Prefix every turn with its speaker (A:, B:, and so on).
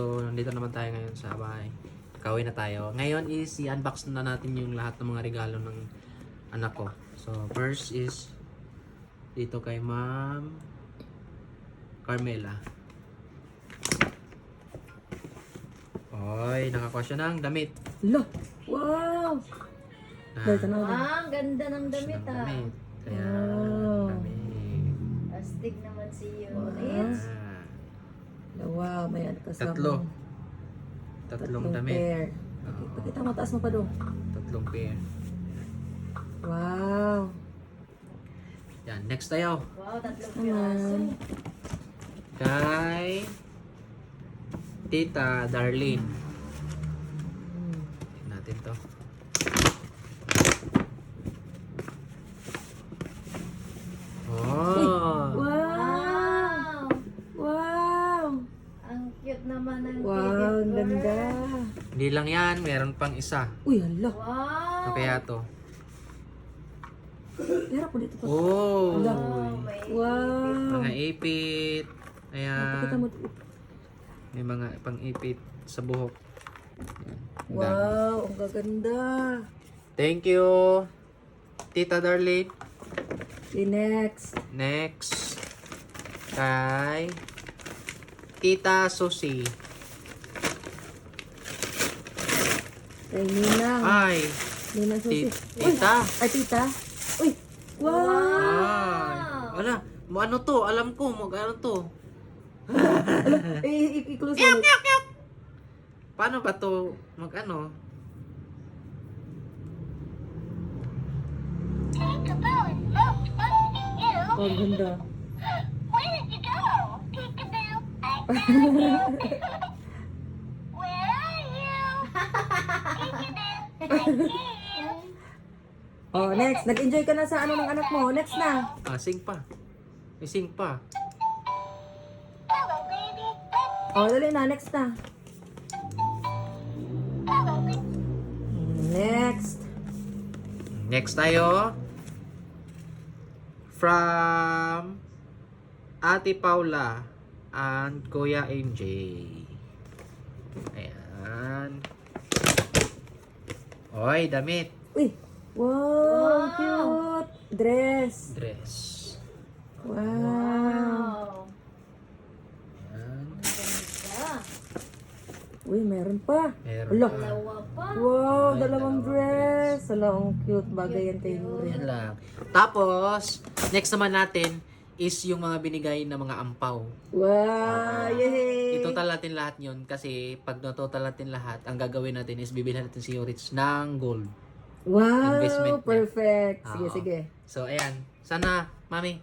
A: So, nandito naman tayo ngayon sa bahay. Kauwi na tayo. Ngayon is i-unbox na natin yung lahat ng mga regalo ng anak ko. So, first is dito kay Ma'am Carmela. Oy, nakakuha siya ng damit.
B: Lo! Wow! Dahil tanaw na.
C: Ang ganda ng damit
A: Siya ng
C: ah.
A: damit. Kaya,
B: Wow.
A: damit.
C: Astig naman si
B: Wow.
C: Yuritz.
B: Wow, may ano kasama.
A: Tatlong damit.
B: pair. Pakita mo, taas mo pa doon.
A: Tatlong pair.
B: Wow.
A: Yan, next tayo.
C: Wow, tatlong
B: Naman.
C: piraso.
A: Kay Tita Darlene. Tignan natin to. Oh!
B: Wow!
C: Wow!
B: Wow!
C: Ang cute naman ng
B: Wow,
C: baby
B: ang
C: girl.
B: ganda.
A: Hindi lang yan, meron pang isa.
B: Uy, hala.
C: Wow!
A: Ano kaya to?
B: Hirap po dito pa.
A: Oh!
B: Ala.
C: Wow, may
B: Wow.
A: Mga ipit.
B: Pakita
A: Ayan.
B: mo.
A: May mga pang ipit sa buhok. Yan. Ang dami.
B: Wow, ang gaganda.
A: Thank you, Tita Darlene.
B: Okay, next.
A: Next, kay Tita Susie.
B: Kay Ninang.
A: Ay,
B: Ninang Susi. Uy,
A: Tita.
B: ay tita. Uy, wow.
A: Ay, wala. Ano to? Alam ko, ano to?
B: I-close ulit.
A: Paano ba to mag-ano?
B: Oh, ang ganda.
D: Where did you go? Peekaboo, I found you. Where are you? Peekaboo, I see you.
B: Oh, next. Nag-enjoy ka na sa ano ng anak mo. Next na.
A: Ah, sing pa. May sing pa.
D: Hello, baby.
B: Oh, dali na. Next na.
D: Hello, baby.
B: Next.
A: Next tayo. From Ate Paula and Kuya MJ. Ayan. Oy, damit.
B: Uy. Wow, cute. Dress.
A: Dress.
B: Wow.
C: Wow!
A: Ayan.
C: Ang ganda.
B: Uy, meron pa.
A: Meron
B: Ala.
A: pa.
C: Dalawa pa.
B: Wow,
A: Ay,
B: dalawang dress. Ala, ang cute. Bagay yan kay Nuri.
A: Yan lang. Tapos, next naman natin is yung mga binigay na mga ampaw.
B: Wow, yay.
A: I-total natin lahat yun kasi pag na-total natin lahat, ang gagawin natin is bibilhan natin si Rich ng gold.
B: Wow,
A: investment niya.
B: perfect. Sige,
A: Oo.
B: sige.
A: So, ayan. Sana, Mami,